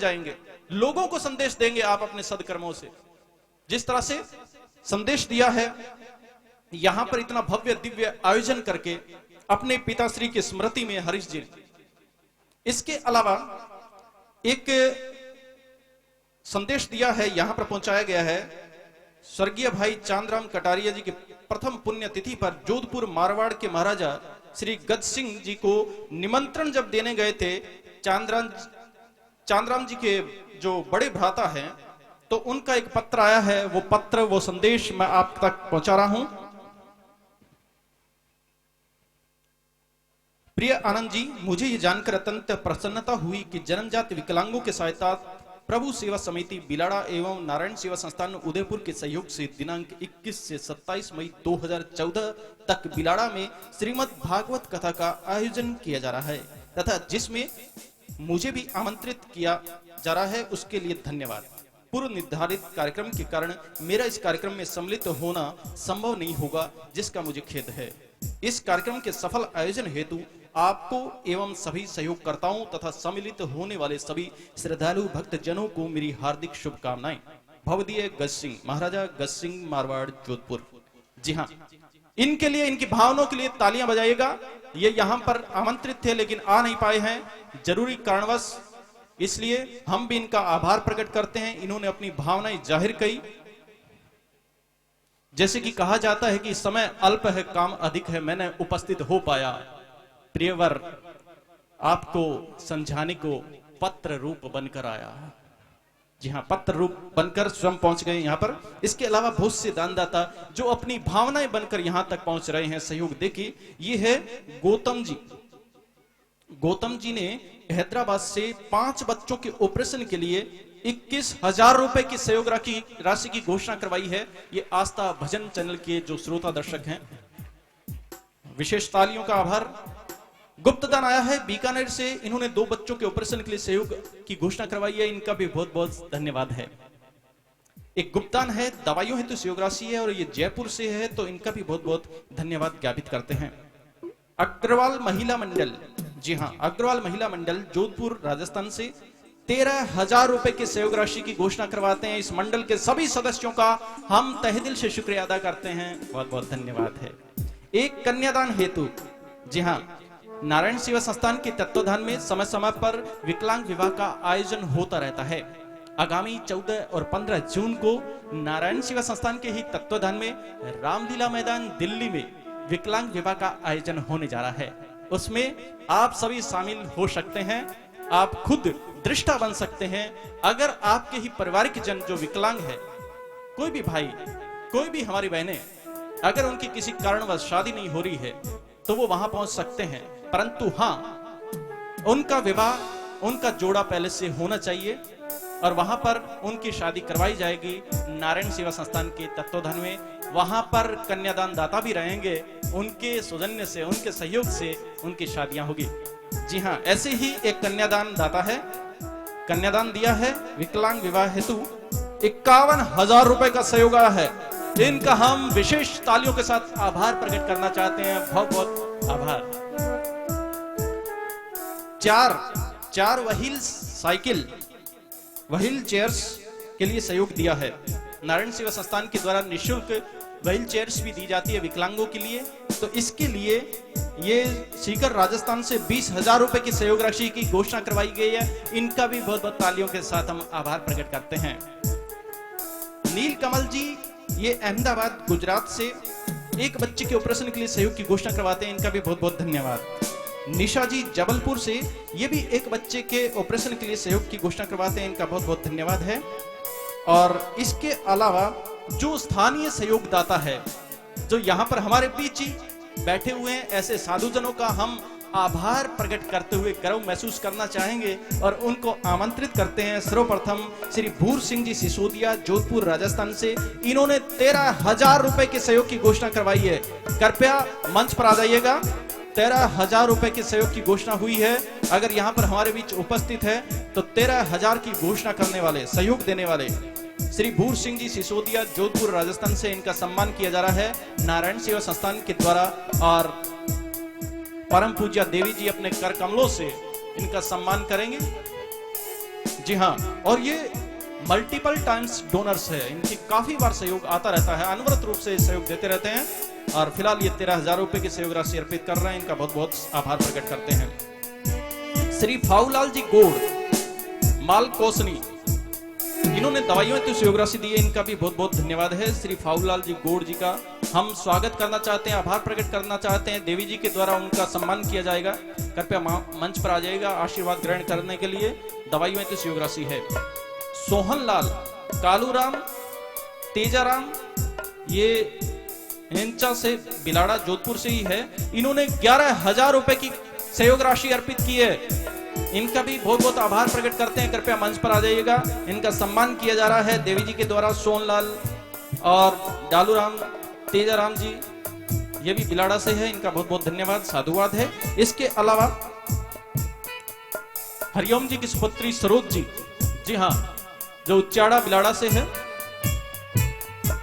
जाएंगे, लोगों को संदेश देंगे आप अपने सदकर्मों से। जिस तरह से संदेश दिया है, यहां पर इतना भव्य दिव्य आयोजन करके अपने पिताश्री की स्मृति में हरीश जी ने। इसके अलावा एक संदेश दिया है, यहां पर पहुंचाया गया है स्वर्गीय भाई चांदराम कटारिया जी की प्रथम पुण्यतिथि पर जोधपुर मारवाड़ के महाराजा श्री गज सिंह जी को निमंत्रण जब देने गए थे, चांदराम जी के जो बड़े भ्राता हैं, तो उनका एक पत्र आया है। वो पत्र, वो संदेश मैं आप तक पहुंचा रहा हूं। प्रिय आनंद जी, मुझे ये जानकर अत्यंत प्रसन्नता हुई कि जन्मजात विकलांगों के सहायता प्रभु सेवा समिति बिलाड़ा एवं नारायण सेवा संस्थान उदयपुर के सहयोग से दिनांक 21 से 27 मई 2014 तक बिलाड़ा में श्रीमद् भागवत कथा का आयोजन किया जा रहा है तथा जिसमें मुझे भी आमंत्रित किया जा रहा है, उसके लिए धन्यवाद। पूर्व निर्धारित कार्यक्रम के कारण मेरा इस कार्यक्रम में सम्मिलित होना संभव नहीं होगा, जिसका मुझे खेद है। इस कार्यक्रम के सफल आयोजन हेतु आपको एवं सभी सहयोगकर्ताओं तथा सम्मिलित होने वाले सभी श्रद्धालु भक्त जनों को मेरी हार्दिक शुभकामनाएं। भवदीय गज सिंह, महाराजा गज सिंह, मारवाड़, जोधपुर। जी हाँ, इनके लिए, इनकी भावनाओं के लिए तालियां बजाइएगा। ये यहां पर आमंत्रित थे लेकिन आ नहीं पाए हैं जरूरी कारणवश, इसलिए हम भी इनका आभार प्रकट करते हैं। इन्होंने अपनी भावनाएं जाहिर की। जैसे कि कहा जाता है कि समय अल्प है, काम अधिक है, मैंने उपस्थित हो पाया। प्रियवर, आपको समझाने को पत्र रूप बनकर आया। जी हाँ, पत्र रूप बनकर स्वयं पहुंच गए यहां पर। इसके अलावा बहुत से दानदाता जो अपनी भावनाएं बनकर यहां तक पहुंच रहे हैं, सहयोग देखिए। ये है गौतम जी। गौतम जी ने हैदराबाद से 5 बच्चों के ऑपरेशन के लिए 21,000 रुपए की सहयोग राशि की घोषणा करवाई है। ये आस्था भजन चैनल के जो श्रोता दर्शक हैं, विशेष तालियों का आभार। गुप्तदान आया है बीकानेर से, इन्होंने 2 बच्चों के ऑपरेशन के लिए सहयोग की घोषणा करवाई है, इनका भी बहुत बहुत धन्यवाद है। एक गुप्तदान है, दवाइयों हेतु सहयोग राशि है, और ये जयपुर से है, तो इनका भी बहुत बहुत धन्यवाद ज्ञापित करते हैं। अग्रवाल महिला मंडल, जी हाँ, अग्रवाल महिला मंडल जोधपुर राजस्थान से 13,000 रुपए के सहयोग राशि की घोषणा करवाते हैं। इस मंडल के सभी सदस्यों का हम तहे दिल से शुक्रिया अदा करते हैं, बहुत बहुत धन्यवाद है। एक कन्यादान हेतु, जी हाँ, नारायण सेवा संस्थान के तत्वाधान में समय समय पर विकलांग विवाह का आयोजन होता रहता है। आगामी 14 और 15 जून को नारायण सेवा संस्थान के ही तत्वाधान में रामलीला मैदान दिल्ली में विकलांग विवाह का आयोजन होने जा रहा है। उसमें आप सभी शामिल हो सकते हैं, आप खुद दृष्टा बन सकते हैं। अगर आपके ही पारिवारिक जन जो विकलांग है, कोई भी भाई, कोई भी हमारी बहनें, अगर उनकी किसी कारणवश शादी नहीं हो रही है तो वो वहां पहुंच सकते हैं, परंतु हाँ, उनका विवाह, उनका जोड़ा पहले से होना चाहिए और वहां पर उनकी शादी करवाई जाएगी नारायण सेवा संस्थान के तत्वाधान में। वहां पर कन्यादान दाता भी रहेंगे, उनके सौजन्य से, उनके सहयोग से उनकी शादियां होगी। जी हाँ, ऐसे ही एक कन्यादान दाता है, कन्यादान दिया है विकलांग विवाह हेतु 51,000 रुपए का सहयोग आया है। इनका हम विशेष तालियों के साथ आभार प्रकट करना चाहते हैं, बहुत बहुत आभार। 4 व्हील साइकिल, व्हील चेयर्स के लिए सहयोग दिया है। नारायण सेवा संस्थान के द्वारा निःशुल्क व्हील चेयर्स भी दी जाती है विकलांगों के लिए, तो इसके लिए ये सीकर राजस्थान से 20,000 रुपए की सहयोग राशि की घोषणा करवाई गई है। इनका भी बहुत बहुत तालियों के साथ हम आभार प्रकट करते हैं। नील कमल जी, ये अहमदाबाद गुजरात से 1 बच्चे के ऑपरेशन के लिए सहयोग की घोषणा करवाते हैं, इनका भी बहुत बहुत धन्यवाद। निशा जी जबलपुर से, ये भी 1 बच्चे के ऑपरेशन के लिए सहयोग की घोषणा करवाते हैं, इनका बहुत बहुत धन्यवाद है। और इसके अलावा जो स्थानीय सहयोगदाता है, जो यहाँ पर हमारे बीच ही बैठे हुए हैं, ऐसे साधुजनों का हम आभार प्रकट करते हुए गर्व महसूस करना चाहेंगे और उनको आमंत्रित करते हैं। सर्वप्रथम श्री भूर सिंह जी सिसोदिया, जोधपुर राजस्थान से, इन्होंने 13,000 रुपए के सहयोग की घोषणा करवाई है। कृपया मंच पर आ जाइएगा। 13,000 रुपए के सहयोग की घोषणा हुई है। अगर यहाँ पर हमारे बीच उपस्थित है तो 13,000 की घोषणा करने वाले, सहयोग देने वाले श्री भूर सिंह जी सिसोदिया, जोधपुर राजस्थान से, इनका सम्मान किया जा रहा है नारायण सेवा संस्थान के द्वारा। और परम पूज्य देवी जी अपने कर कमलों से इनका सम्मान करेंगे। जी हाँ, और ये मल्टीपल टाइम्स डोनर्स है, इनकी काफी बार सहयोग आता रहता है, अनवरत रूप से सहयोग देते रहते हैं। और फिलहाल ये 13,000 रुपए की सहयोग राशि अर्पित कर रहे हैं, इनका बहुत बहुत आभार प्रकट करते हैं। श्री फाऊलाल जी गोड़ माल कोसनी, इन्होंने दवाइयों में सहयोग राशि दी है, इनका भी बहुत बहुत धन्यवाद है। श्री फाऊलाल जी गोड़ जी का हम स्वागत करना चाहते हैं, आभार प्रकट करना चाहते हैं। देवी जी के द्वारा उनका सम्मान किया जाएगा, कृपया मंच पर आ जाएगा आशीर्वाद ग्रहण करने के लिए। दवाइयों में सहयोग राशि है। सोहनलाल, कालूराम, तेजाराम, ये हिंचा से बिलाड़ा जोधपुर से ही है, इन्होंने 11,000 रुपए की सहयोग राशि अर्पित की है, इनका भी बहुत बहुत आभार प्रकट करते हैं। कृपया मंच पर आ जाइएगा, इनका सम्मान किया जा रहा है देवी जी के द्वारा। सोहनलाल और डालूराम, तेजाराम जी, ये भी बिलाड़ा से है, इनका बहुत बहुत धन्यवाद, साधुवाद है। इसके अलावा हरिओम जी की सुपुत्री सरोज जी हाँ, जो उच्चाड़ा बिलाड़ा से है,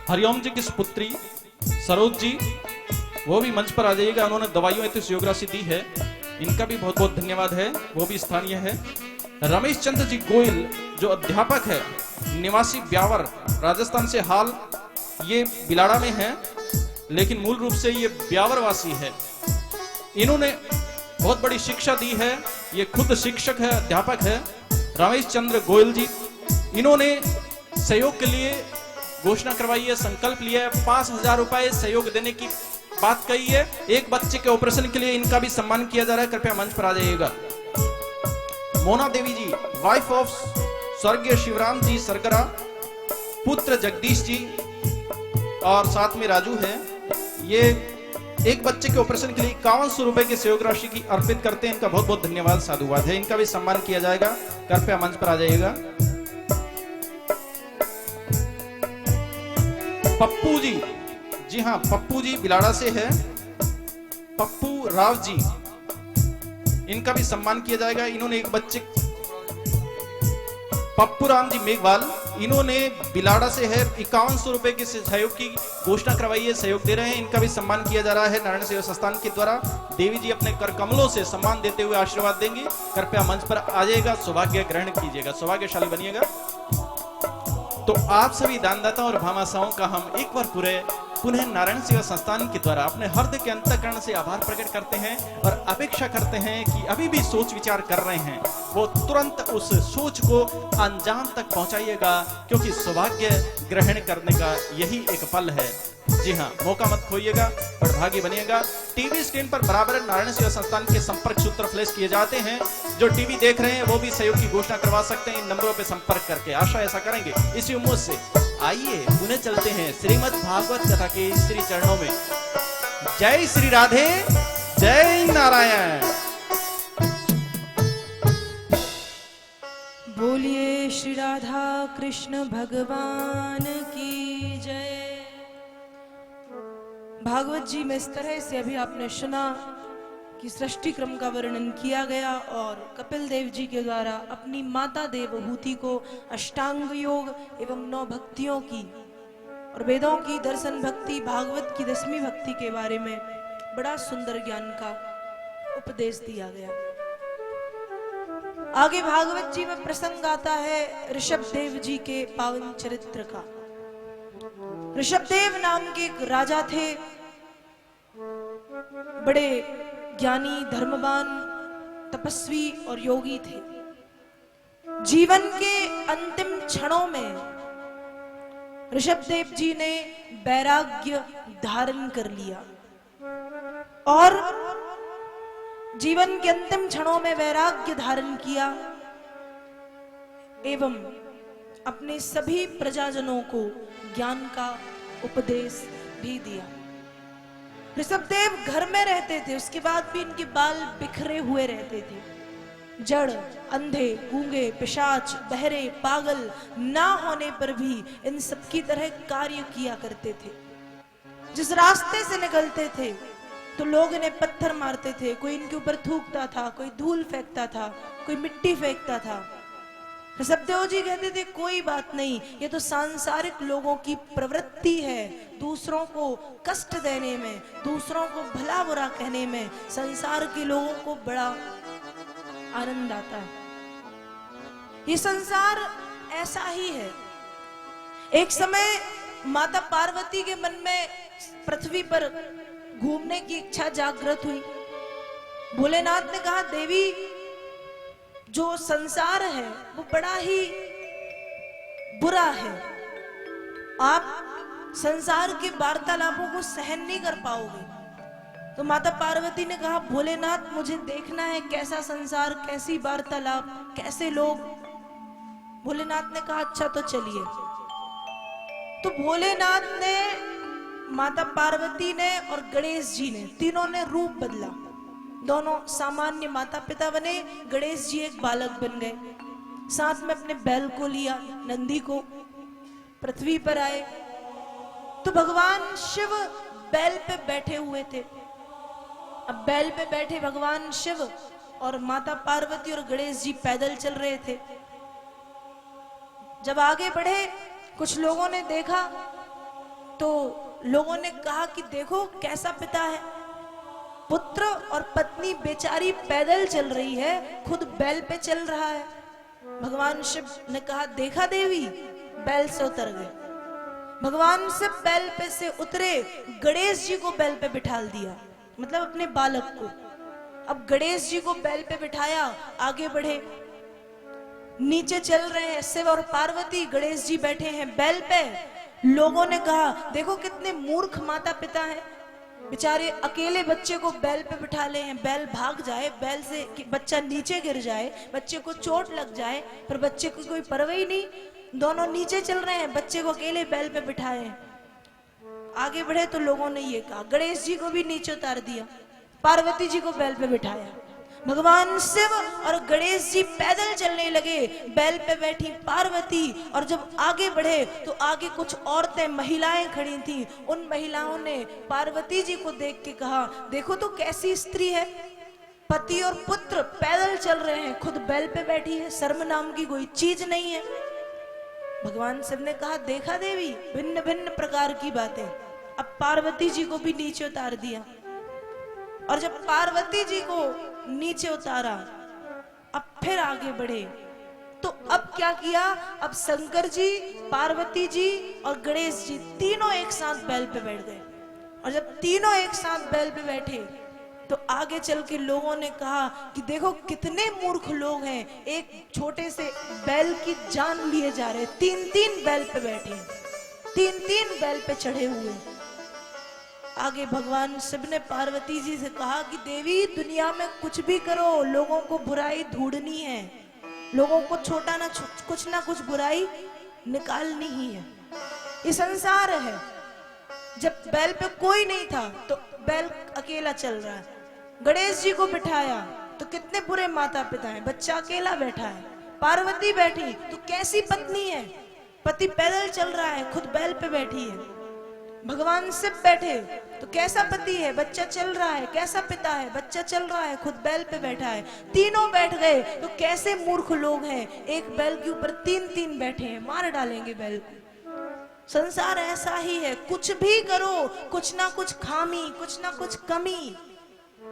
हरिओम जी की सुपुत्री सरोज जी, वो भी मंच पर आ जाइएगा, उन्होंने दवाइयों में सहयोग राशि दी है, इनका भी बहुत बहुत धन्यवाद है, वो भी स्थानीय है। रमेश चंद्र जी गोयल, जो अध्यापक है, निवासी ब्यावर, राजस्थान से, हाल ये बिलाड़ा में है लेकिन मूल रूप से ये ब्यावर वासी है। इन्होंने बहुत बड़ी शिक्षा दी है, ये खुद शिक्षक है, अध्यापक है, रमेश चंद्र गोयल जी। इन्होंने सहयोग के लिए घोषणा करवाई है, संकल्प लिया है, 5,000 रुपए सहयोग देने की बात कही है। एक बच्चे के ऑपरेशन के लिए इनका भी सम्मान किया जा रहा है, कृपया मंच पर आ जाइएगा। मोना देवी जी, वाइफ ऑफ स्वर्गीय शिवराम जी सरगरा, पुत्र जगदीश जी और साथ में राजू है, ये एक बच्चे के ऑपरेशन के लिए 5100 रुपए की सहयोग राशि की अर्पित करते हैं, इनका बहुत बहुत धन्यवाद, साधुवाद है, इनका भी सम्मान किया जाएगा, कृपया मंच पर आ जाइएगा। पप्पू जी हाँ, पप्पू जी बिलाड़ा से है, पप्पू राव जी, इनका भी सम्मान किया जाएगा। इन्होंने एक बच्चे, पप्पू राम जी मेघवाल, इन्होंने बिलाड़ा से है, 5100 रुपए के सहयोग की घोषणा करवाई है, सहयोग दे रहे हैं, इनका भी सम्मान किया जा रहा है नारायण सेवा संस्थान के द्वारा। देवी जी अपने कर कमलों से सम्मान देते हुए आशीर्वाद देंगे, कृपया मंच पर आ जाइएगा, सौभाग्य ग्रहण कीजिएगा, सौभाग्यशाली बनिएगा। तो आप सभी दानदाता और भामाशाहों का हम एक बार पुनः नारायण सेवा संस्थान के द्वारा अपने हृदय के अंतःकरण से आभार प्रकट करते हैं और अपेक्षा करते हैं कि अभी भी सोच विचार कर रहे हैं वो तुरंत उस सोच को अंजाम तक पहुंचाइएगा, क्योंकि सौभाग्य ग्रहण करने का यही एक पल है। जी हाँ, मौका मत खोइएगा, बड़भागी बनिएगा। टीवी स्क्रीन पर बराबर नारायण सेवा संस्थान के संपर्क सूत्र फ्लैश किए जाते हैं, जो टीवी देख रहे हैं वो भी सहयोग की घोषणा करवा सकते हैं इन नंबरों पर संपर्क करके, आशा ऐसा करेंगे। इसी उम्मीद से आइए पुनः चलते हैं श्रीमद् भागवत कथा के श्री चरणों में। जय श्री राधे, जय नारायण। बोलिए श्री राधा कृष्ण भगवान की जय। भागवत जी में इस तरह से अभी आपने सुना कि सृष्टि क्रम का वर्णन किया गया और कपिल देव जी के द्वारा अपनी माता देवहूति को अष्टांग योग एवं 9 भक्तियों की और वेदों की दर्शन भक्ति, भागवत की 10वीं भक्ति के बारे में बड़ा सुंदर ज्ञान का उपदेश दिया गया। आगे भागवत जी में प्रसंग आता है ऋषभ देव जी के पावन चरित्र का। ऋषभ देव नाम के एक राजा थे, बड़े ज्ञानी, धर्मवान, तपस्वी और योगी थे। जीवन के अंतिम क्षणों में ऋषभ देव जी ने वैराग्य धारण कर लिया और जीवन के अंतिम क्षणों में वैराग्य धारण किया एवं अपने सभी प्रजाजनों को ज्ञान का उपदेश भी दिया। ऋषभदेव घर में रहते थे, उसके बाद भी इनके बाल बिखरे हुए रहते थे। जड़, अंधे, गूंगे, पिशाच, बहरे, पागल ना होने पर भी इन सबकी तरह कार्य किया करते थे। जिस रास्ते से निकलते थे तो लोग इन्हें पत्थर मारते थे, कोई इनके ऊपर थूकता था, कोई धूल फेंकता था, कोई मिट्टी फेंकता था। ऋषभदेव जी कहते थे कोई बात नहीं, ये तो सांसारिक लोगों की प्रवृत्ति है, दूसरों को कष्ट देने में, दूसरों को भला बुरा कहने में संसार के लोगों को बड़ा आनंद आता है। ये संसार ऐसा ही है। एक समय माता पार्वती के मन में पृथ्वी पर घूमने की इच्छा जागृत हुई। भोलेनाथ ने कहा, देवी, जो संसार है वो बड़ा ही बुरा है, आप संसार के वार्तालापों को सहन नहीं कर पाओगे। तो माता पार्वती ने कहा, भोलेनाथ, मुझे देखना है कैसा संसार, कैसी वार्तालाप, कैसे लोग। भोलेनाथ ने कहा, अच्छा तो चलिए। तो भोलेनाथ ने, माता पार्वती ने और गणेश जी ने, तीनों ने रूप बदला। दोनों सामान्य माता पिता बने, गणेश जी एक बालक बन गए। साथ में अपने बैल को लिया, नंदी को, पृथ्वी पर आए। तो भगवान शिव बैल पे बैठे हुए थे। अब बैल पे बैठे भगवान शिव और माता पार्वती और गणेश जी पैदल चल रहे थे। जब आगे बढ़े, कुछ लोगों ने देखा तो लोगों ने कहा कि देखो कैसा पिता है, पुत्र और पत्नी बेचारी पैदल चल रही है, खुद बैल पे चल रहा है। भगवान शिव ने कहा, देखा देवी, बैल से उतर गए। भगवान शिव बैल पे से उतरे, गणेश जी को बैल पे बिठा दिया, मतलब अपने बालक को। अब गणेश जी को बैल पे बिठाया, आगे बढ़े, नीचे चल रहे हैं शिव और पार्वती, गणेश जी बैठे हैं बैल पे। लोगों ने कहा, देखो कितने मूर्ख माता पिता हैं, बेचारे अकेले बच्चे को बैल पे बिठा ले हैं, बैल भाग जाए, बैल से बच्चा नीचे गिर जाए, बच्चे को चोट लग जाए, पर बच्चे को कोई परवाह ही नहीं। दोनों नीचे चल रहे हैं, बच्चे को अकेले बैल पे बिठाए। आगे बढ़े तो लोगों ने ये कहा, गणेश जी को भी नीचे उतार दिया, पार्वती जी को बैल पे बिठाया। भगवान शिव और गणेश जी पैदल चलने लगे, बैल पे बैठी पार्वती। और जब आगे बढ़े तो आगे कुछ औरतें, महिलाएं खड़ी थीं। उन महिलाओं ने पार्वती जी को देख के कहा, देखो तो कैसी स्त्री है, पति और पुत्र पैदल चल रहे हैं, खुद बैल पे बैठी है, शर्म नाम की कोई चीज नहीं है। भगवान शिव ने कहा, देखा देवी, भिन्न भिन्न प्रकार की बातें। अब पार्वती जी को भी नीचे उतार दिया। और जब पार्वती जी को नीचे उतारा, अब फिर आगे बढ़े तो अब क्या किया, अब शंकर जी, पार्वती जी और गणेश जी तीनों एक साथ बैल पे बैठ गए। और जब तीनों एक साथ बैल पे बैठे तो आगे चल के लोगों ने कहा कि देखो कितने मूर्ख लोग हैं, एक छोटे से बैल की जान लिए जा रहे, तीन तीन बैल पे बैठे, तीन तीन बैल पे चढ़े हुए। आगे भगवान शिव ने पार्वती जी से कहा कि देवी, दुनिया में कुछ भी करो, लोगों को बुराई ढूंढनी है, लोगों को छोटा ना कुछ बुराई निकालनी ही है। ये संसार है। जब बैल पे कोई नहीं था तो बैल अकेला चल रहा है, गणेश जी को बिठाया तो कितने बुरे माता पिता हैं, बच्चा अकेला बैठा है। पार्वती बैठी तो कैसी पत्नी है, पति पैदल चल रहा है, खुद बैल पे बैठी है। भगवान शिव बैठे तो कैसा पति है, बच्चा चल रहा है, कैसा पिता है, बच्चा चल रहा है, खुद बैल पे बैठा है। तीनों बैठ गए तो कैसे मूर्ख लोग हैं, एक बैल के ऊपर तीन तीन बैठे हैं, मार डालेंगे बैल को। संसार ऐसा ही है, कुछ भी करो, कुछ ना कुछ खामी, कुछ ना कुछ कमी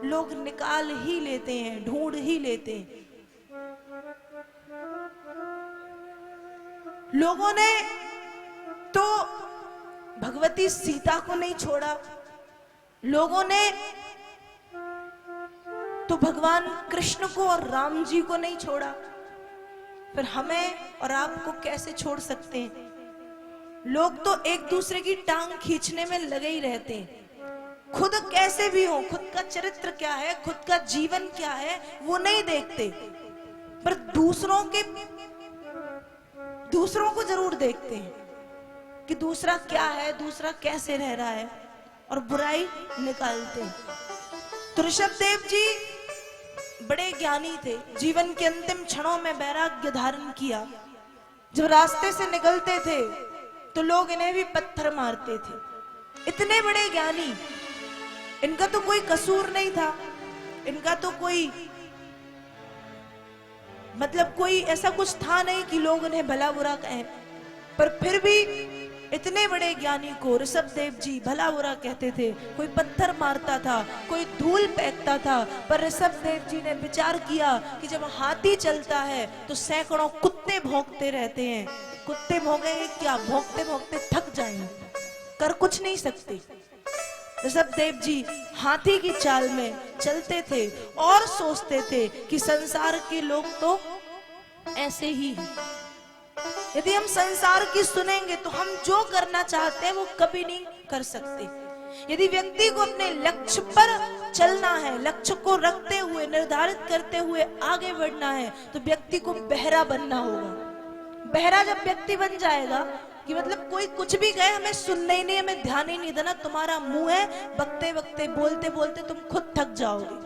लोग निकाल ही लेते हैं, ढूंढ ही लेते हैं। लोगों ने तो भगवती सीता को नहीं छोड़ा, लोगों ने तो भगवान कृष्ण को और राम जी को नहीं छोड़ा, फिर हमें और आपको कैसे छोड़ सकते हैं? लोग तो एक दूसरे की टांग खींचने में लगे ही रहते हैं। खुद कैसे भी हो, खुद का चरित्र क्या है, खुद का जीवन क्या है, वो नहीं देखते, पर दूसरों को जरूर देखते हैं कि दूसरा क्या है, दूसरा कैसे रह रहा है, और बुराई निकालते हैं। तो ऋषभदेव जी बड़े ज्ञानी थे, जीवन के अंतिम क्षणों में वैराग्य धारण किया। जब रास्ते से निकलते थे तो लोग इन्हें भी पत्थर मारते थे। इतने बड़े ज्ञानी, इनका तो कोई कसूर नहीं था, इनका तो कोई मतलब कोई ऐसा कुछ था नहीं कि लोग इन्हें भला बुरा कहें, पर फिर भी इतने बड़े ज्ञानी को ऋषभ देव जी भला बुरा कहते थे, कोई पत्थर मारता था, कोई धूल फेंकता था, पर ऋषभ देव जी ने विचार किया कि जब हाथी चलता है तो सैकड़ों कुत्ते भौंकते रहते हैं, कुत्ते भौंकेंगे क्या, भौंकते भौंकते थक जाएंगे, कर कुछ नहीं सकते। ऋषभ देव जी हाथी की चाल में चलते थे और सोचते थे कि संसार के लोग तो ऐसे ही हैं। यदि हम संसार की सुनेंगे तो हम जो करना चाहते हैं वो कभी नहीं कर सकते। यदि व्यक्ति को अपने लक्ष्य पर चलना है, लक्ष्य को रखते हुए, निर्धारित करते हुए आगे बढ़ना है, तो व्यक्ति को बहरा बनना होगा। बहरा जब व्यक्ति बन जाएगा कि मतलब कोई कुछ भी कहे हमें सुनना ही नहीं, हमें ध्यान ही नहीं देना, तुम्हारा मुंह है, बकते बकते बोलते बोलते तुम खुद थक जाओगे।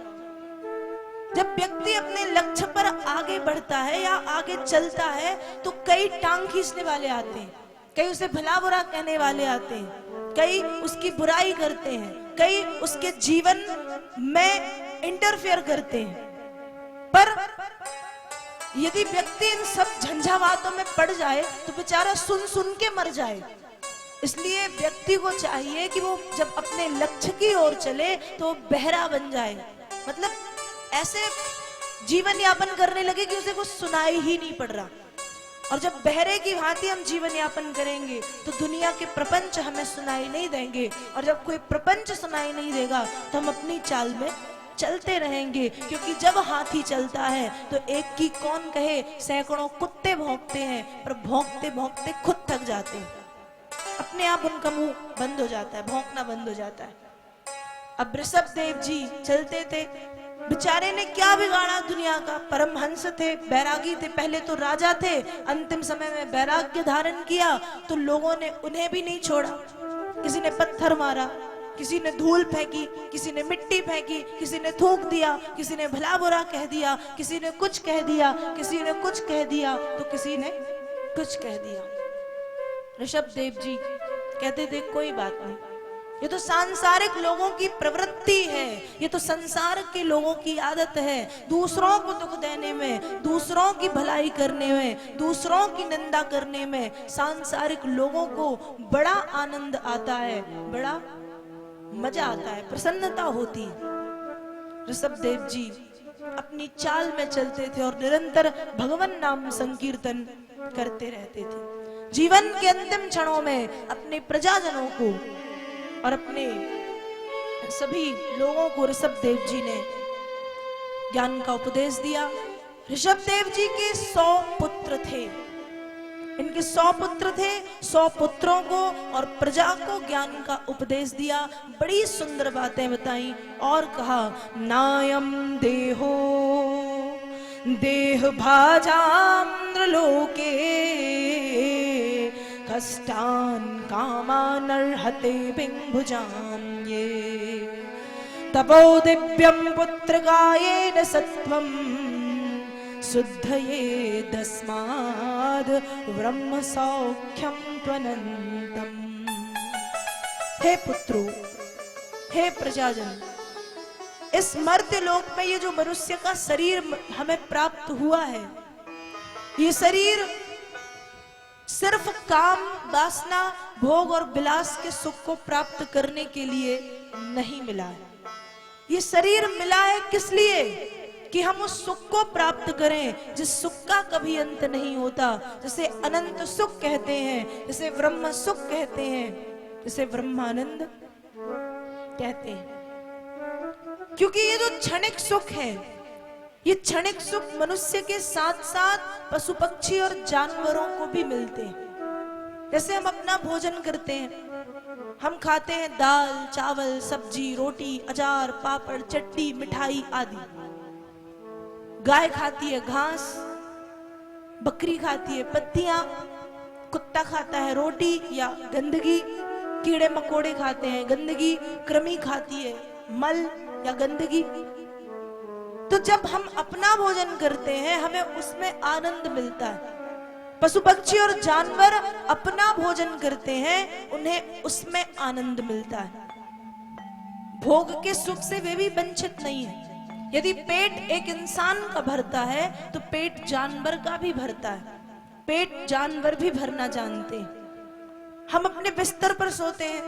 जब व्यक्ति अपने लक्ष्य पर आगे बढ़ता है या आगे चलता है तो कई टांग खींचने वाले आते हैं, कई उसे भला बुरा कहने वाले आते हैं, कई उसकी बुराई करते हैं, कई उसके जीवन में इंटरफेयर करते हैं। पर यदि व्यक्ति इन सब झंझावातों में पड़ जाए तो बेचारा सुन सुन के मर जाए। इसलिए व्यक्ति को चाहिए कि वो जब अपने लक्ष्य की ओर चले तो बहरा बन जाए, मतलब ऐसे जीवन यापन करने लगे कि उसे कुछ सुनाई ही नहीं पड़ रहा। और जब बहरे की भांति हम जीवन यापन करेंगे तो दुनिया के प्रपंच हमें सुनाई नहीं देंगे, और जब कोई प्रपंच सुनाई नहीं देगा तो हम अपनी चाल में चलते रहेंगे। क्योंकि जब हाथी चलता है तो एक की कौन कहे, सैकड़ों कुत्ते भौंकते हैं, पर भौंकते भौंकते खुद थक जाते हैं, अपने आप उनका मुंह बंद हो जाता है, भौंकना बंद हो जाता है। अब ऋषभ देव जी चलते थे, बेचारे ने क्या बिगाड़ा दुनिया का, परमहंस थे, बैरागी थे, पहले तो राजा थे, अंतिम समय में वैराग्य धारण किया तो लोगों ने उन्हें भी नहीं छोड़ा। किसी ने पत्थर मारा, किसी ने धूल फेंकी, किसी ने मिट्टी फेंकी, किसी ने थूक दिया, किसी ने भला बुरा कह दिया, किसी ने कुछ कह दिया, किसी ने कुछ कह दिया, तो किसी ने कुछ कह दिया। ऋषभ देव जी कहते थे कोई बात नहीं, ये तो सांसारिक लोगों की प्रवृत्ति है, ये तो संसार के लोगों की आदत है, दूसरों को दुख देने में, दूसरों की भलाई करने में, दूसरों की निंदा करने में सांसारिक लोगों को बड़ा आनंद आता है, बड़ा मजा आता है, प्रसन्नता होती है। ऋषभ देव जी अपनी चाल में चलते थे और निरंतर भगवान नाम संकीर्तन करते रहते थे। जीवन के अंतिम क्षणों में अपने प्रजाजनों को और अपने सभी लोगों को ऋषभ देव जी ने ज्ञान का उपदेश दिया। ऋषभ देव जी के 100 पुत्र थे, इनके 100 पुत्र थे, 100 पुत्रों को और प्रजा को ज्ञान का उपदेश दिया। बड़ी सुंदर बातें बताई और कहा, नायम देहो देह भाजाम्र लोके कष्टान कामान अर्हते बिंभुजाम ये तपो दिव्यम पुत्र गायेन सत्वम शुद्धये तस्माद् ब्रह्म सौख्यम त्वनन्तम। हे पुत्रों, हे प्रजाजन, इस मर्त्य लोक में ये जो मनुष्य का शरीर हमें प्राप्त हुआ है, ये शरीर सिर्फ काम, वासना, भोग और विलास के सुख को प्राप्त करने के लिए नहीं मिला है। ये शरीर मिला है किस लिए? कि हम उस सुख को प्राप्त करें जिस सुख का कभी अंत नहीं होता, जिसे अनंत सुख कहते हैं, जिसे ब्रह्म सुख कहते हैं, जिसे ब्रह्मानंद कहते हैं। क्योंकि ये जो क्षणिक सुख है, ये क्षणिक सुख मनुष्य के साथ साथ पशु पक्षी और जानवरों को भी मिलते हैं। जैसे हम अपना भोजन करते हैं, हम खाते हैं दाल, चावल, सब्जी, रोटी, अचार, पापड़, चटनी, मिठाई आदि। गाय खाती है घास, बकरी खाती है पत्तियां, कुत्ता खाता है रोटी या गंदगी, कीड़े मकोड़े खाते हैं गंदगी, कृमि खाती है मल या गंदगी। तो जब हम अपना भोजन करते हैं हमें उसमें आनंद मिलता है। पशु पक्षी और जानवर अपना भोजन करते हैं, उन्हें उसमें आनंद मिलता है। भोग के सुख से वे भी वंचित नहीं है। यदि पेट एक इंसान का भरता है तो पेट जानवर का भी भरता है। पेट जानवर भी भरना जानते हैं। हम अपने बिस्तर पर सोते हैं,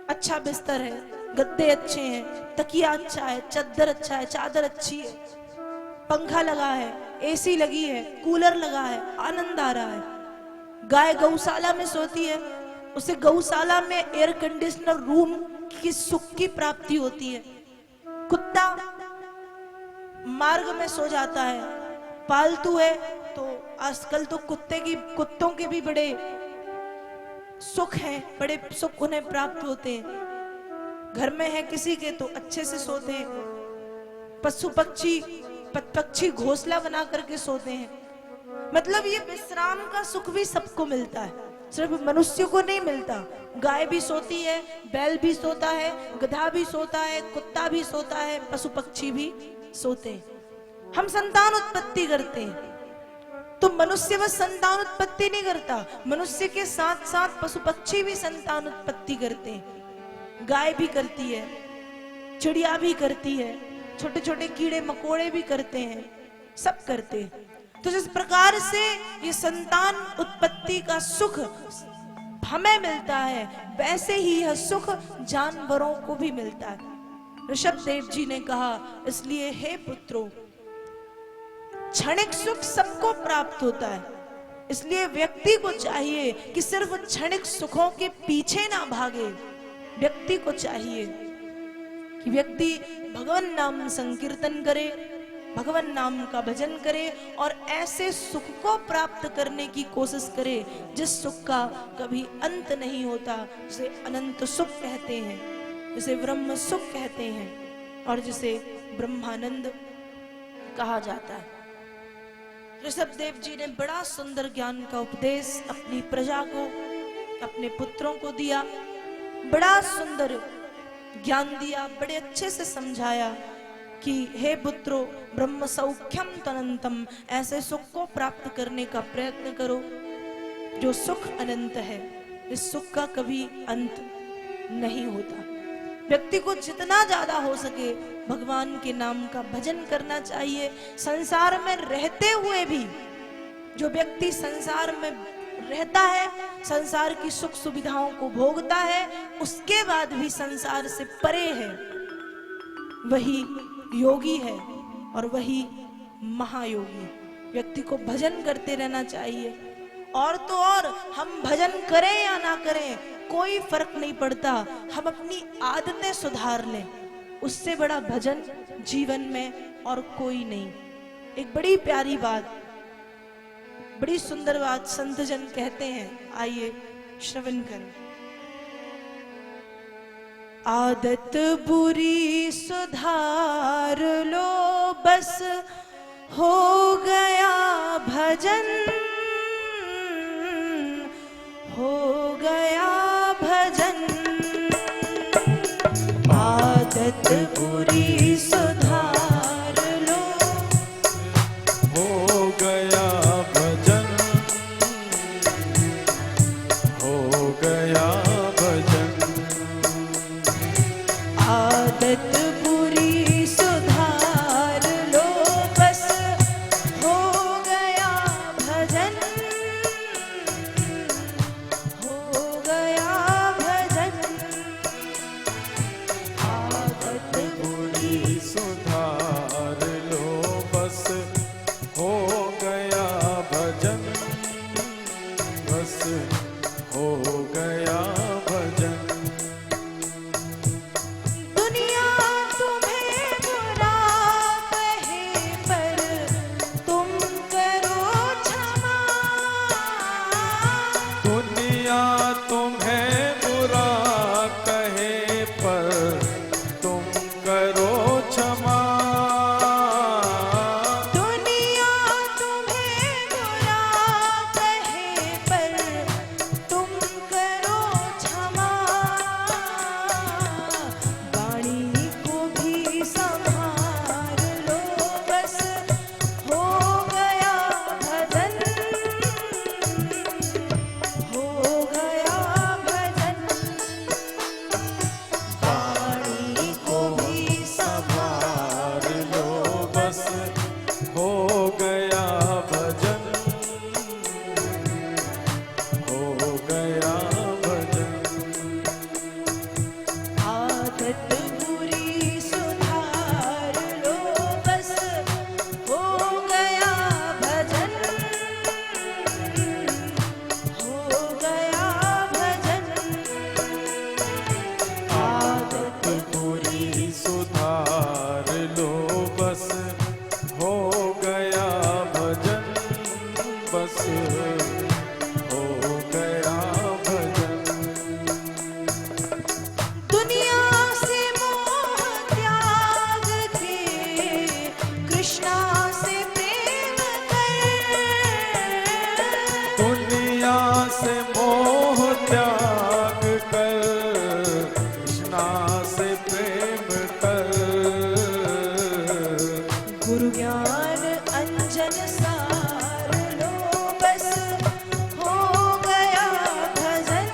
अच्छा बिस्तर है, गद्दे अच्छे हैं, तकिया अच्छा है, चादर अच्छा है, चादर अच्छी है, पंखा लगा है, एसी लगी है, कूलर लगा है, आनंद आ रहा है। गाय गौशाला में सोती है, उसे गौशाला में एयर कंडीशनर रूम की सुख की प्राप्ति होती है। कुत्ता मार्ग में सो जाता है, पालतू है तो आजकल तो कुत्तों के भी बड़े सुख हैं, बड़े सुख उन्हें प्राप्त होते हैं। घर में है किसी के तो अच्छे से सोते हैं। पशु पक्षी घोंसला बना करके सोते हैं। मतलब ये विश्राम का सुख भी सबको मिलता है, सिर्फ मनुष्य को नहीं मिलता। गाय भी सोती है, बैल भी सोता है, गधा भी सोता है, कुत्ता भी सोता है, पशु पक्षी भी सोते हैं। हम संतान उत्पत्ति करते हैं तो मनुष्य बस संतान उत्पत्ति नहीं करता, मनुष्य के साथ साथ पशु पक्षी भी संतान उत्पत्ति करते हैं। गाय भी करती है, चिड़िया भी करती है, छोटे छोटे कीड़े मकोड़े भी करते हैं, सब करते हैं। तो जिस प्रकार से ये संतान उत्पत्ति का सुख हमें मिलता है, वैसे ही यह सुख जानवरों को भी मिलता है। ऋषभ देव जी ने कहा, इसलिए हे पुत्रों, क्षणिक सुख सबको प्राप्त होता है, इसलिए व्यक्ति को चाहिए कि सिर्फ क्षणिक सुखों के पीछे ना भागे। व्यक्ति को चाहिए कि व्यक्ति भगवान नाम संकीर्तन करे, भगवान नाम का भजन करे और ऐसे सुख को प्राप्त करने की कोशिश करे जिस सुख का कभी अंत नहीं होता, जिसे अनंत सुख कहते हैं, जिसे ब्रह्म सुख कहते हैं और जिसे ब्रह्मानंद कहा जाता है। ऋषभ देव जी ने बड़ा सुंदर ज्ञान का उपदेश अपनी प्रजा को, अपने पुत्रों को दिया। बड़ा सुंदर ज्ञान दिया, बड़े अच्छे से समझाया कि हे पुत्रों, ब्रह्म सौख्यम तनंतम, ऐसे सुख को प्राप्त करने का प्रयत्न करो जो सुख अनंत है। इस सुख का कभी अंत नहीं होता। व्यक्ति को जितना ज्यादा हो सके भगवान के नाम का भजन करना चाहिए। संसार में रहते हुए भी जो व्यक्ति संसार में रहता है, संसार की सुख सुविधाओं को भोगता है, उसके बाद भी संसार से परे है, वही योगी है और वही महायोगी। व्यक्ति को भजन करते रहना चाहिए। और तो और हम भजन करें या ना करें कोई फर्क नहीं पड़ता, हम अपनी आदतें सुधार लें, उससे बड़ा भजन जीवन में और कोई नहीं। एक बड़ी प्यारी बात, बड़ी सुंदर बात संत जन कहते हैं, आइए श्रवण करें। आदत बुरी सुधार लो, बस हो गया भजन, हो गया भजन। आदत बुरी सुधार लो, हो गया भजन, हो गया भजन। आदत बुरी सुधार लो, बस हो गया भजन, हो गया भजन। आदत बुरी सुधार लो, बस हो गया भजन, बस हो गया भजन। दुनिया तुम्हें बुरा कहे पर तुम करो क्षमा, दुनिया तुम्हें बुरा कहे पर तुम करो क्षमा। दुनिया तुम्हें बुरा कहे पर हो गया भजन। दुनिया से मोह त्याग के कृष्णा से प्रेम कर। दुनिया से मोह त्याग कर कृष्णा से प्रेम कर। गुरु ज्ञान अंजन सार लो बस हो गया भजन,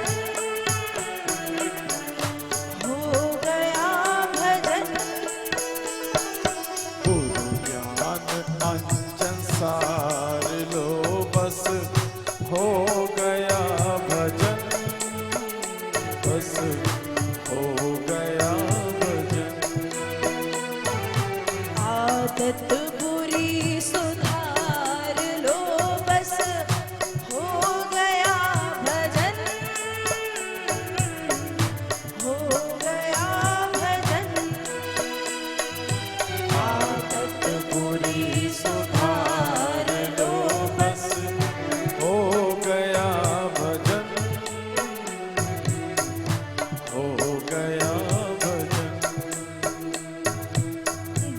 हो गया भजन। गुरु ज्ञान अंजन सार लो बस हो गया भजन, बस हो गया भजन। आदत बुरी सुधार लो बस हो गया भजन, हो गया भजन। आदत बुरी सुधार लो बस हो गया भजन, हो गया भजन।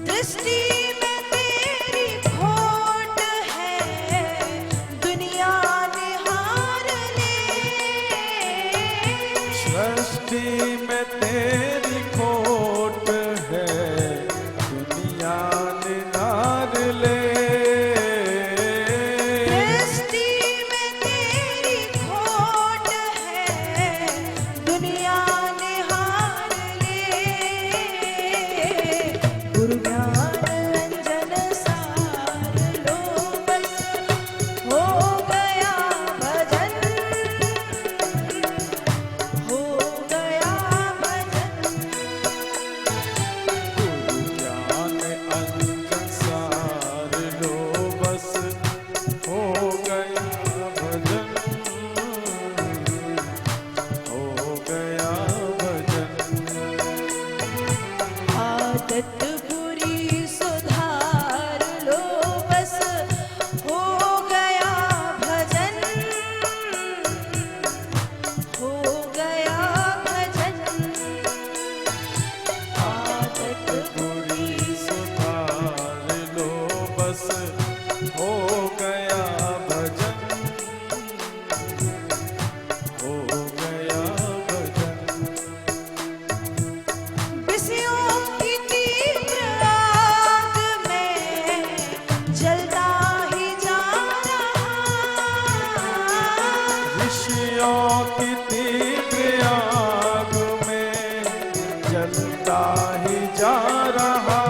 दृष्टि में तेरी खोट है दुनिया निहार ले। सृष्टि में तेरी खोट है दुनिया निनार ले। दृष्टि में तेरी खोट है दुनिया निहार ले। गुरु ज्ञान अंजन सार लो बस हो गया भजन, हो गया भजन। गुरु ज्ञान अंजन सार लो बस हो गया भजन, हो गया भजन। आदत बुरी सुधार लो बस हो गया भजन, हो गया भजन। आदत बुरी सुधार लो बस हो गया भजन, हो गया भजन। विषयों की तीव्र आग में जलता ही जा रहा। विषयों की तीव्र आग में जलता ही जा रहा।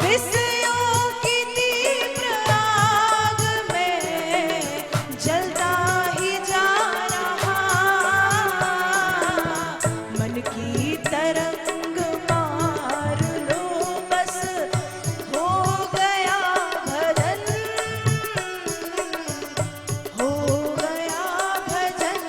विषयों की तीव्र आग में जलता ही जा रहा। मन की तरंग मार लो बस हो गया भजन, हो गया भजन।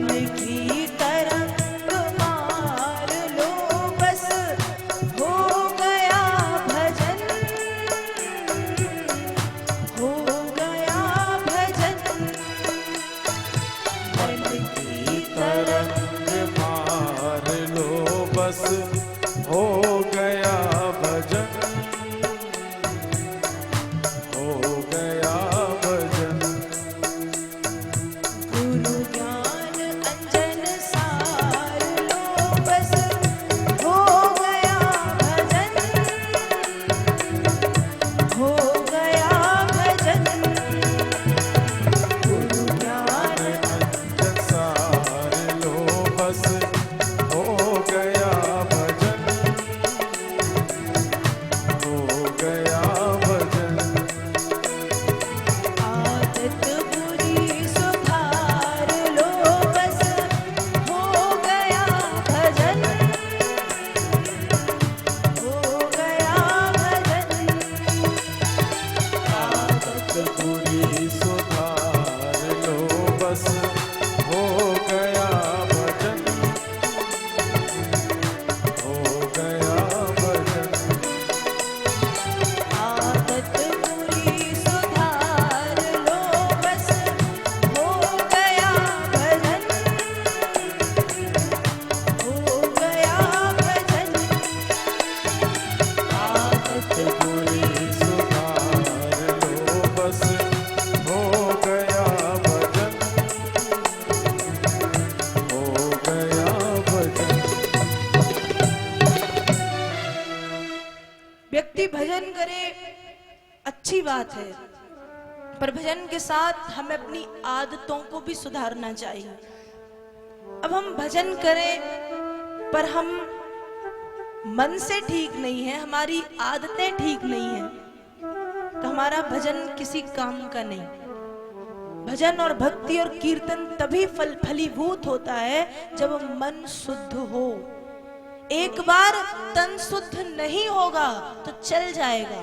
मन की तरंग मार लो बस हो गया भजन, हो गया भजन। मन की तरंग मार लो बस हो गया भजन, हो गया भजन। गुरु ज्ञान अंजन सार लो बस हो गया भजन, हो गया भजन। गुरु ज्ञान अंजन सार लो बस हो गया भजन, हो गया भजन। आदत बुरी सुधार लो बस हो गया भजन, हो गया भजन। आदत बुरी सुधार लो बस हो गया भजन, हो गया भजन। आदत बुरी सुधार लो बस हो गया भजन, हो गया भजन। आदत बुरी सुधार लो बस हो गया भजन, हो गया भजन। व्यक्ति भजन करे अच्छी बात है, पर भजन के साथ हमें अपनी आदतों को भी सुधारना चाहिए। अब हम भजन करें पर हम मन से ठीक नहीं है, हमारी आदतें ठीक नहीं है, तो हमारा भजन किसी काम का नहीं। भजन और भक्ति और कीर्तन तभी फलीभूत होता है जब मन शुद्ध हो। एक बार तन शुद्ध नहीं होगा तो चल जाएगा,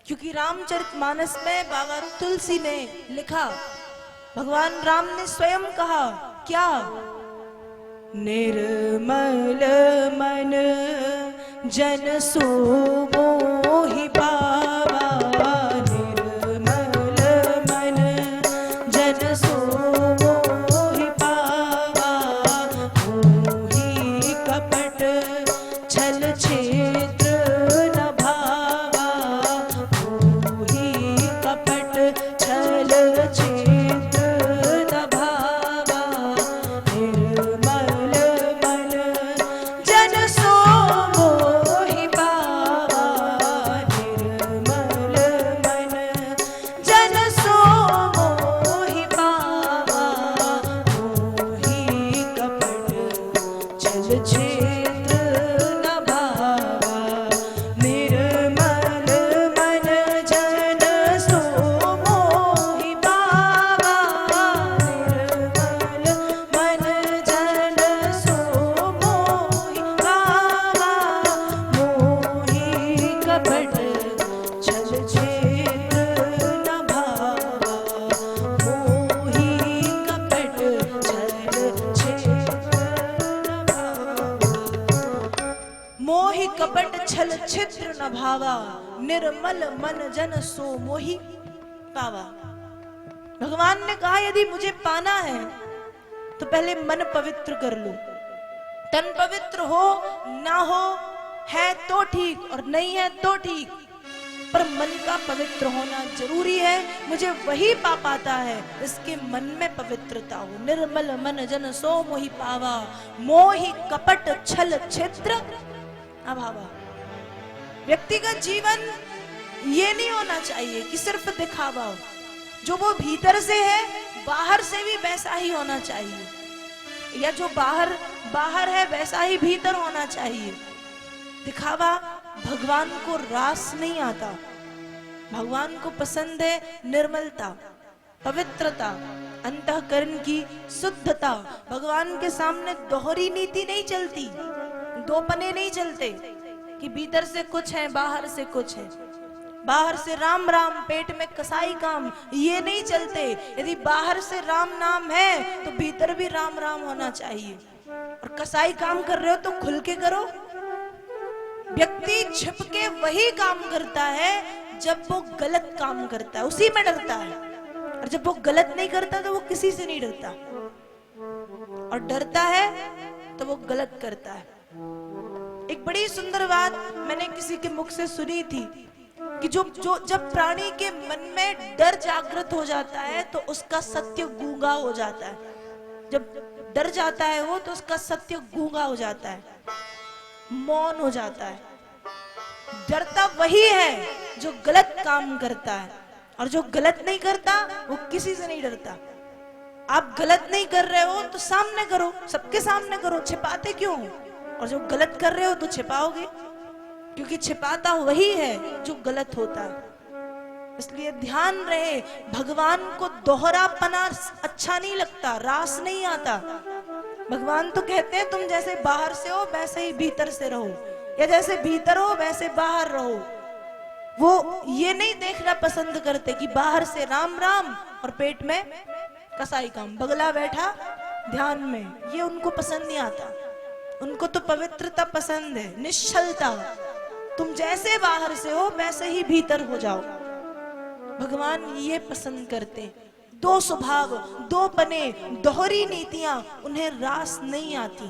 क्योंकि रामचरितमानस में बाबा तुलसी ने लिखा, भगवान राम ने स्वयं कहा क्या, निर्मल मन जन सो मोहि पावा, निर्मल मन जन सो मोहि पावा, मोहि कपट छल छेत्र न भावा, मोहि कपट छल छेत्र न भावा, निर्मल मन जन सो मोहि पावा, निर्मल मन जन सो मोहि पावा, मोहि कपट छल छेत्र न भावा, निर्मल मन जन सो मोहि पावा, निर्मल मन जन सो मोहि पावा, मोहि कपट छल छेत्र न भावा, मोहि कपट छल छेत्र न भावा, मोहि कपट छल छिद्र न भावा, निर्मल मन जन सो मोहि पावा। भगवान ने कहा यदि मुझे पाना है तो पहले मन पवित्र कर लो। तन पवित्र हो ना हो है तो ठीक और नहीं है तो ठीक, पर मन का पवित्र होना जरूरी है। मुझे वही पा पाता है इसके मन में पवित्रता हो। निर्मल मन जन सो मोहि पावा, मोहि कपट छल छिद्र अभावा। व्यक्ति का जीवन ये नहीं होना चाहिए कि सिर्फ दिखावा हो, जो वो भीतर से है बाहर से भी वैसा ही होना चाहिए, या जो बाहर है वैसा ही भीतर होना चाहिए। दिखावा भगवान को रास नहीं आता। भगवान को पसंद है निर्मलता, पवित्रता, अंतःकरण की शुद्धता। भगवान के सामने दोहरी नीति नहीं चलती, दोपने नहीं चलते कि भीतर से कुछ है बाहर से कुछ है। बाहर से राम राम पेट में कसाई काम, ये नहीं चलते। यदि बाहर से राम नाम है तो भीतर भी राम राम होना चाहिए। और कसाई काम कर रहे हो तो खुल के करो। व्यक्ति छिप के वही काम करता है जब वो गलत काम करता है, उसी में डरता है। और जब वो गलत नहीं करता तो वो किसी से नहीं डरता, और डरता है तो वो गलत करता है। एक बड़ी सुंदर बात मैंने किसी के मुख से सुनी थी कि जब प्राणी के मन में डर जागृत हो जाता है तो उसका सत्य गूंगा हो जाता है। जब डर जाता है वो तो उसका सत्य गूंगा हो जाता है, मौन हो जाता है। डरता वही है जो गलत काम करता है, और जो गलत नहीं करता वो किसी से नहीं डरता। आप गलत नहीं कर रहे हो तो सामने करो, सबके सामने करो, छिपाते क्यों? और जो गलत कर रहे हो तो छिपाओगे, क्योंकि छिपाता वही है जो गलत होता है। इसलिए ध्यान रहे, भगवान को दोहरापना अच्छा नहीं लगता, रास नहीं आता। भगवान तो कहते हैं तुम जैसे बाहर से हो वैसे ही भीतर से रहो, या जैसे भीतर हो वैसे बाहर रहो। वो ये नहीं देखना पसंद करते कि बाहर से राम राम और पेट में कसाई काम, बगला बैठा ध्यान में, ये उनको पसंद नहीं आता। उनको तो पवित्रता पसंद है, निश्चलता। तुम जैसे बाहर से हो वैसे ही भीतर हो जाओ। भगवान ये पसंद करते। दो स्वभाव, दो पने, दोहरी नीतियां उन्हें रास नहीं आती।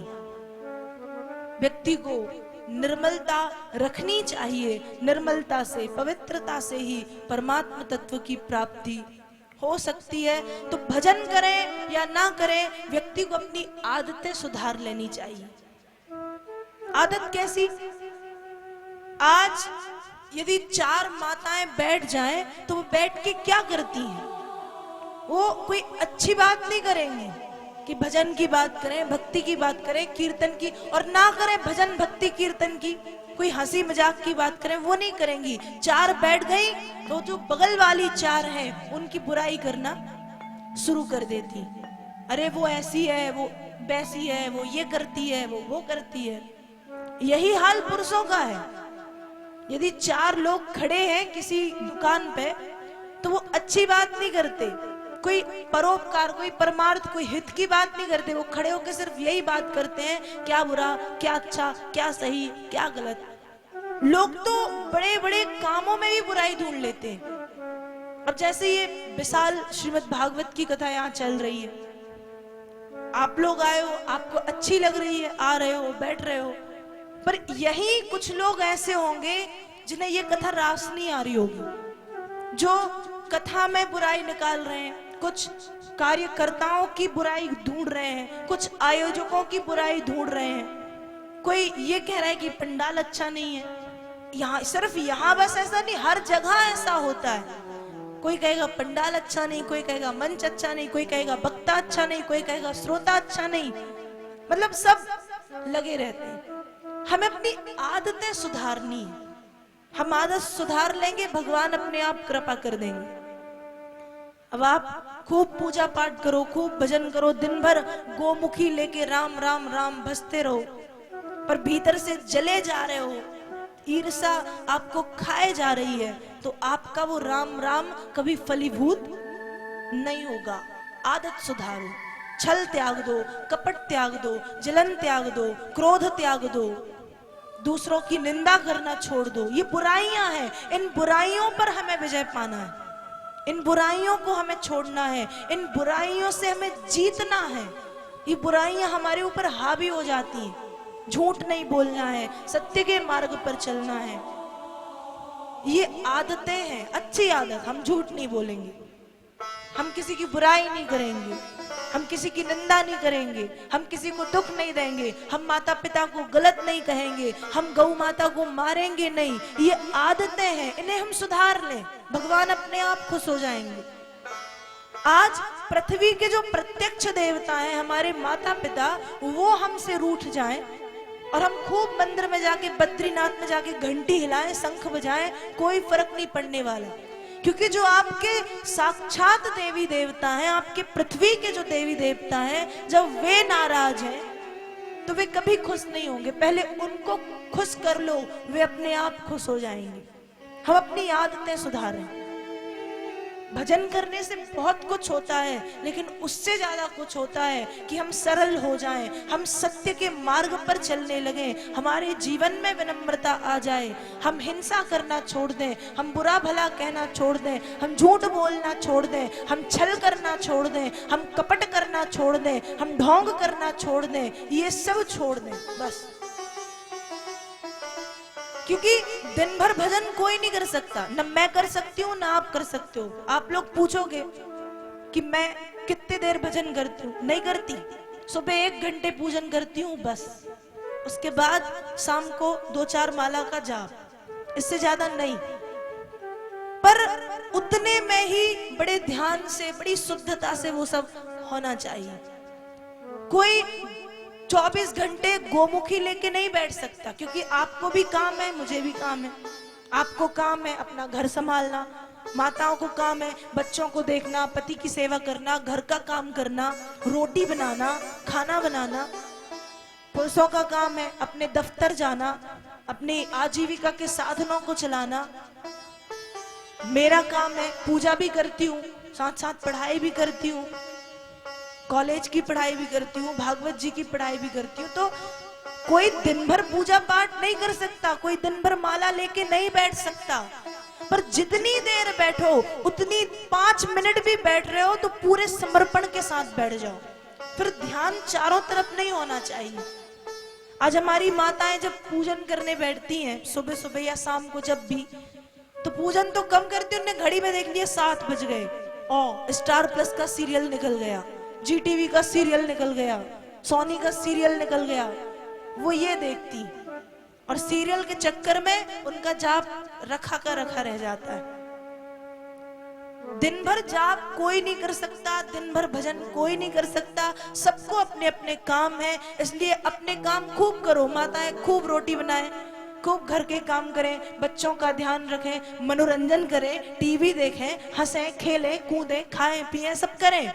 व्यक्ति को निर्मलता रखनी चाहिए। निर्मलता से, पवित्रता से ही परमात्म तत्व की प्राप्ति हो सकती है। तो भजन करें या ना करें, व्यक्ति को अपनी आदतें सुधार लेनी चाहिए। आदत कैसी? आज यदि 4 माताएं बैठ जाएं तो वो बैठ के क्या करती हैं? वो कोई अच्छी बात नहीं करेंगी कि भजन की बात करें, भक्ति की बात करें, कीर्तन की, और ना करें भजन भक्ति कीर्तन की, कोई हंसी मजाक की बात करें, वो नहीं करेंगी। 4 बैठ गई तो जो बगल वाली 4 हैं उनकी बुराई करना शुरू कर देती। अरे वो ऐसी है, वो वैसी है, वो ये करती है, वो करती है। यही हाल पुरुषों का है। यदि 4 लोग खड़े हैं किसी दुकान पे तो वो अच्छी बात नहीं करते, कोई परोपकार, कोई परमार्थ, कोई हित की बात नहीं करते। वो खड़े होकर सिर्फ यही बात करते हैं, क्या बुरा, क्या अच्छा, क्या सही, क्या गलत। लोग तो बड़े बड़े कामों में भी बुराई ढूंढ लेते हैं। अब जैसे ये विशाल श्रीमद् भागवत की कथा यहाँ चल रही है, आप लोग आए हो, आपको अच्छी लग रही है, आ रहे हो, बैठ रहे हो, पर यही कुछ लोग ऐसे होंगे जिन्हें ये कथा रास नहीं आ रही होगी, जो कथा में बुराई निकाल रहे हैं, कुछ कार्यकर्ताओं की बुराई ढूंढ रहे हैं, कुछ आयोजकों की बुराई ढूंढ रहे हैं। कोई ये कह रहा है कि पंडाल अच्छा नहीं है। यहाँ सिर्फ यहाँ बस ऐसा नहीं, हर जगह ऐसा होता है। कोई कहेगा पंडाल अच्छा नहीं, कोई कहेगा मंच अच्छा नहीं, कोई कहेगा वक्ता अच्छा नहीं, कोई कहेगा श्रोता अच्छा नहीं, मतलब सब लगे रहते हैं। हमें अपनी आदतें सुधारनी है। हम आदत सुधार लेंगे, भगवान अपने आप कृपा कर देंगे। अब आप खूब पूजा पाठ करो, खूब भजन करो, दिन भर गोमुखी लेके राम राम राम भजते रहो, पर भीतर से जले जा रहे हो, ईर्ष्या आपको खाए जा रही है, तो आपका वो राम राम कभी फलीभूत नहीं होगा। आदत सुधारो, छल त्याग दो, कपट त्याग दो, जलन त्याग दो, क्रोध त्याग दो, दूसरों की निंदा करना छोड़ दो। ये बुराइयां हैं, इन बुराइयों पर हमें विजय पाना है, इन बुराइयों को हमें छोड़ना है, इन बुराइयों से हमें जीतना है। ये बुराइयां हमारे ऊपर हावी हो जाती हैं। झूठ नहीं बोलना है, सत्य के मार्ग पर चलना है। ये आदतें हैं, अच्छी आदत। हम झूठ नहीं बोलेंगे, हम किसी की बुराई नहीं करेंगे, हम किसी की निंदा नहीं करेंगे, हम किसी को दुख नहीं देंगे, हम माता पिता को गलत नहीं कहेंगे, हम गौ माता को मारेंगे नहीं। ये आदतें हैं, इन्हें हम सुधार लें, भगवान अपने आप खुश हो जाएंगे। आज पृथ्वी के जो प्रत्यक्ष देवता हैं, हमारे माता पिता, वो हमसे रूठ जाएं और हम खूब मंदिर में जाके, बद्रीनाथ में जाके घंटी हिलाएं, शंख बजाएं, कोई फर्क नहीं पड़ने वाला। क्योंकि जो आपके साक्षात देवी देवता हैं, आपके पृथ्वी के जो देवी देवता हैं, जब वे नाराज हैं तो वे कभी खुश नहीं होंगे। पहले उनको खुश कर लो, वे अपने आप खुश हो जाएंगे। हम अपनी आदतें सुधारें। भजन करने से बहुत कुछ होता है, लेकिन उससे ज्यादा कुछ होता है कि हम सरल हो जाएं, हम सत्य के मार्ग पर चलने लगें, हमारे जीवन में विनम्रता आ जाए, हम हिंसा करना छोड़ दें, हम बुरा भला कहना छोड़ दें, हम झूठ बोलना छोड़ दें, हम छल करना छोड़ दें, हम कपट करना छोड़ दें, हम ढोंग करना छोड़ दें, ये सब छोड़ दें बस। क्योंकि दिन भर भजन कोई नहीं कर सकता, न मैं कर सकती हूँ, ना आप कर सकते हो। आप लोग पूछोगे कि मैं कितनी देर भजन करती हूँ, नहीं करती। सुबह 1 घंटे पूजन करती हूँ बस, उसके बाद शाम को 2-4 माला का जाप, इससे ज्यादा नहीं। पर उतने में ही बड़े ध्यान से, बड़ी शुद्धता से वो सब होना चाहिए। कोई 24 घंटे गोमुखी लेके नहीं बैठ सकता, क्योंकि आपको भी काम है, मुझे भी काम है। आपको काम है अपना घर संभालना, माताओं को काम है बच्चों को देखना, पति की सेवा करना, घर का काम करना, रोटी बनाना, खाना बनाना। पुरुषों का काम है अपने दफ्तर जाना, अपनी आजीविका के साधनों को चलाना। मेरा काम है, पूजा भी करती हूँ, साथ साथ पढ़ाई भी करती हूँ, कॉलेज की पढ़ाई भी करती हूँ, भागवत जी की पढ़ाई भी करती हूँ। तो कोई दिन भर पूजा पाठ नहीं कर सकता, कोई दिन भर माला लेके नहीं बैठ सकता। पर जितनी देर बैठो, उतनी 5 मिनट भी बैठ रहे हो तो पूरे समर्पण के साथ बैठ जाओ। फिर ध्यान चारों तरफ नहीं होना चाहिए। आज हमारी माताएं जब पूजन करने बैठती हैं, सुबह सुबह या शाम को जब भी, तो पूजन तो कम करती, उन्हें घड़ी में देख लिया 7 बज गए, और स्टार प्लस का सीरियल निकल गया, जी टीवी का सीरियल निकल गया, सोनी का सीरियल निकल गया, वो ये देखती, और सीरियल के चक्कर में उनका जाप रखा का रखा रह जाता है। दिन भर जाप कोई नहीं कर सकता, दिन भर भजन कोई नहीं कर सकता। सबको अपने अपने काम है, इसलिए अपने काम खूब करो। माताएं खूब रोटी बनाएं, खूब घर के काम करें, बच्चों का ध्यान रखें, मनोरंजन करें, टीवी देखें, हंसें, खेलें, कूदें, खाएं पिएं, सब करें।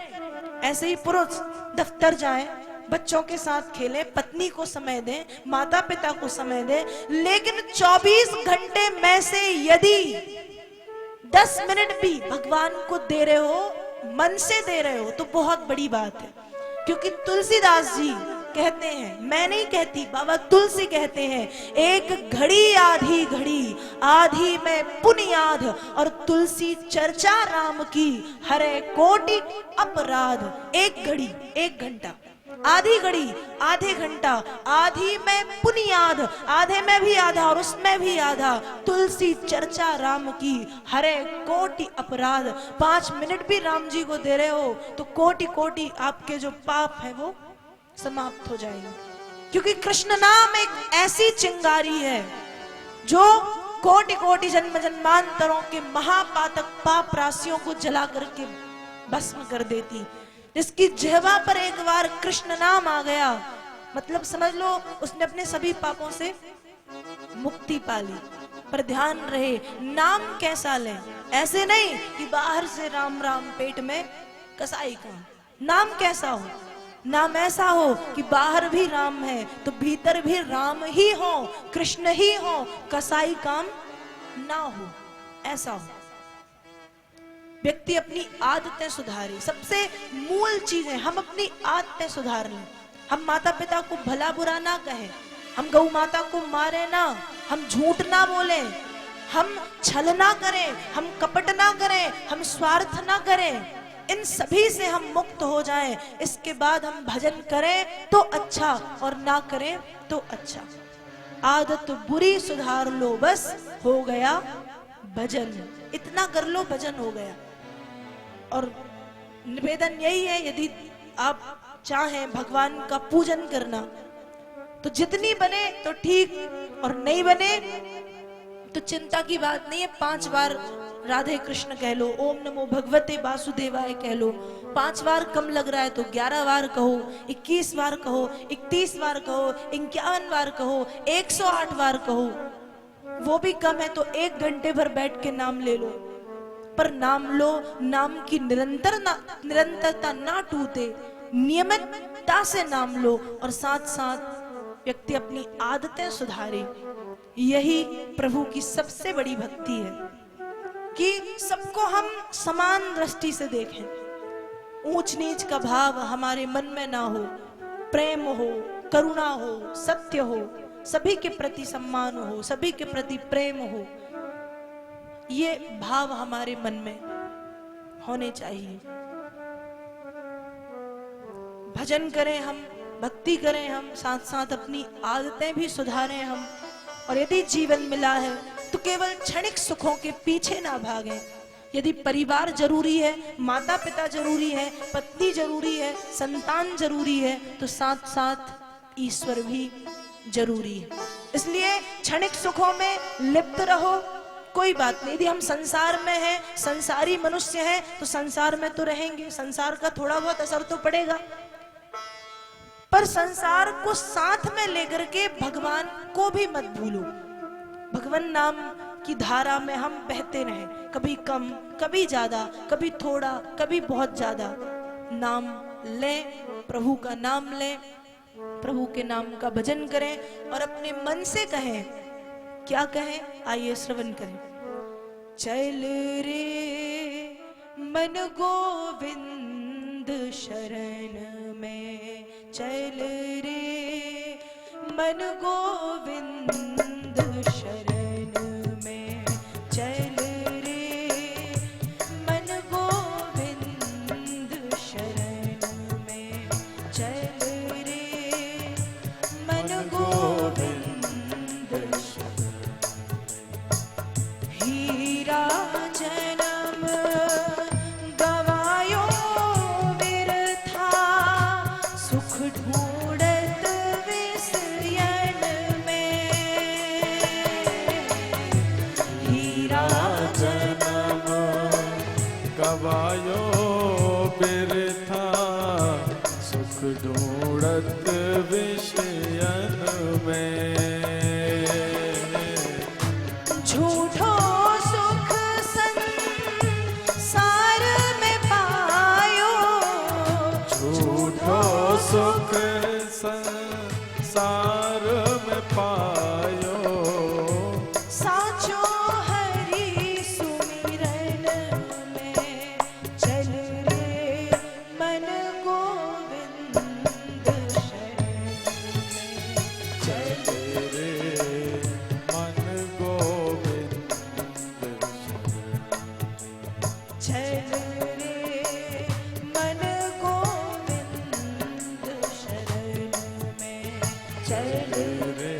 ऐसे ही पुरुष दफ्तर जाएं, बच्चों के साथ खेलें, पत्नी को समय दें, माता पिता को समय दें। लेकिन 24 घंटे में से यदि 10 मिनट भी भगवान को दे रहे हो, मन से दे रहे हो, तो बहुत बड़ी बात है। क्योंकि तुलसीदास जी कहते हैं, मैं नहीं कहती, बाबा तुलसी कहते हैं, एक घड़ी आधी घड़ी, आधी में पुनियाद, और तुलसी चर्चा राम की, हरे कोटि अपराध। एक घड़ी, 1 घंटा, आधी घड़ी, आधे घंटा, आधी में पुनियाद, आधे में भी आधा और उसमें भी आधा, तुलसी चर्चा राम की, हरे कोटि अपराध। 5 मिनट भी राम जी को दे रहे हो तो कोटि कोटि आपके जो पाप है वो समाप्त हो जाएंगे। क्योंकि कृष्ण नाम एक ऐसी चिंगारी है जो कोटि कोटि जन्म जन्मांतरों के महापातक पाप राशियों को जला करके भस्म कर देती। जिसकी जिह्वा पर एक बार कृष्ण नाम आ गया, मतलब समझ लो उसने अपने सभी पापों से मुक्ति पा ली। पर ध्यान रहे, नाम कैसा लें, ऐसे नहीं कि बाहर से राम राम पेट में कसाई का। नाम कैसा हो, नाम ऐसा हो कि बाहर भी राम है तो भीतर भी राम ही हो, कृष्ण ही हो, कसाई काम ना हो, ऐसा हो। व्यक्ति अपनी आदतें सुधारे, सबसे मूल चीज है हम अपनी आदतें सुधार लें। हम माता पिता को भला बुरा ना कहें, हम गौ माता को मारे ना, हम झूठ ना बोलें, हम छल ना करें, हम कपट ना करें, हम स्वार्थ ना करें। इन सभी से हम मुक्त हो जाएं, इसके बाद हम भजन करें तो अच्छा और ना करें तो अच्छा। आदत बुरी सुधार लो, बस हो गया भजन। इतना कर लो, भजन हो गया। और निवेदन यही है, यदि आप चाहें भगवान का पूजन करना तो जितनी बने तो ठीक, और नहीं बने तो चिंता की बात नहीं है। 5 बार राधे कृष्ण कह लो, ओम नमो भगवते वासुदेवाय कह लो। 5 बार कम लग रहा है तो 11 बार कहो, 21 बार कहो, 31 बार कहो, 51 बार कहो, 108 बार कहो। वो भी कम है तो 1 घंटे भर बैठ के नाम ले लो। पर नाम लो, नाम की निरंतरता ना टूटे, नियमितता से नाम लो, और साथ साथ व्यक्ति अपनी आदतें सुधारे। यही प्रभु की सबसे बड़ी भक्ति है कि सबको हम समान दृष्टि से देखें। ऊंच नीच का भाव हमारे मन में ना हो, प्रेम हो, करुणा हो, सत्य हो, सभी के प्रति सम्मान हो, सभी के प्रति प्रेम हो, ये भाव हमारे मन में होने चाहिए। भजन करें हम, भक्ति करें हम, साथ साथ अपनी आदतें भी सुधारें हम। और यदि जीवन मिला है तो केवल क्षणिक सुखों के पीछे ना भागें। यदि परिवार जरूरी है, माता पिता जरूरी है, पत्नी जरूरी है, संतान जरूरी है, तो साथ साथ ईश्वर भी जरूरी है। इसलिए क्षणिक सुखों में लिप्त रहो, कोई बात नहीं। यदि हम संसार में हैं, संसारी मनुष्य हैं, तो संसार में तो रहेंगे, संसार का थोड़ा बहुत असर तो पड़ेगा, पर संसार को साथ में लेकर के भगवान को भी मत भूलो। भगवान नाम की धारा में हम बहते रहें, कभी कम, कभी ज्यादा, कभी थोड़ा, कभी बहुत ज्यादा। नाम लें, प्रभु का नाम लें, प्रभु के नाम का भजन करें और अपने मन से कहें। क्या कहें, आइए श्रवण करें। चल रे मन गोविंद शरण में, चल रे मन गोविंद शरण में, चल रे मन गोविंद शरण में, चल रे मन गोविंद शरण। हीरा जन्म गवायो बिरथा, सुख ढूंढत विषयन में। हीरा जन्म गवायो बिरथा, सुख ढूंढत विषयन में। झूठो सुख संसार में पायो, झूठो सुख संसार में पायो, साचो हरि सुमिरन में। चल रे मन गोविंद शरण में, चल रे मन गोविंद शरण। चल रे मन गोविंद शरण में, चल रे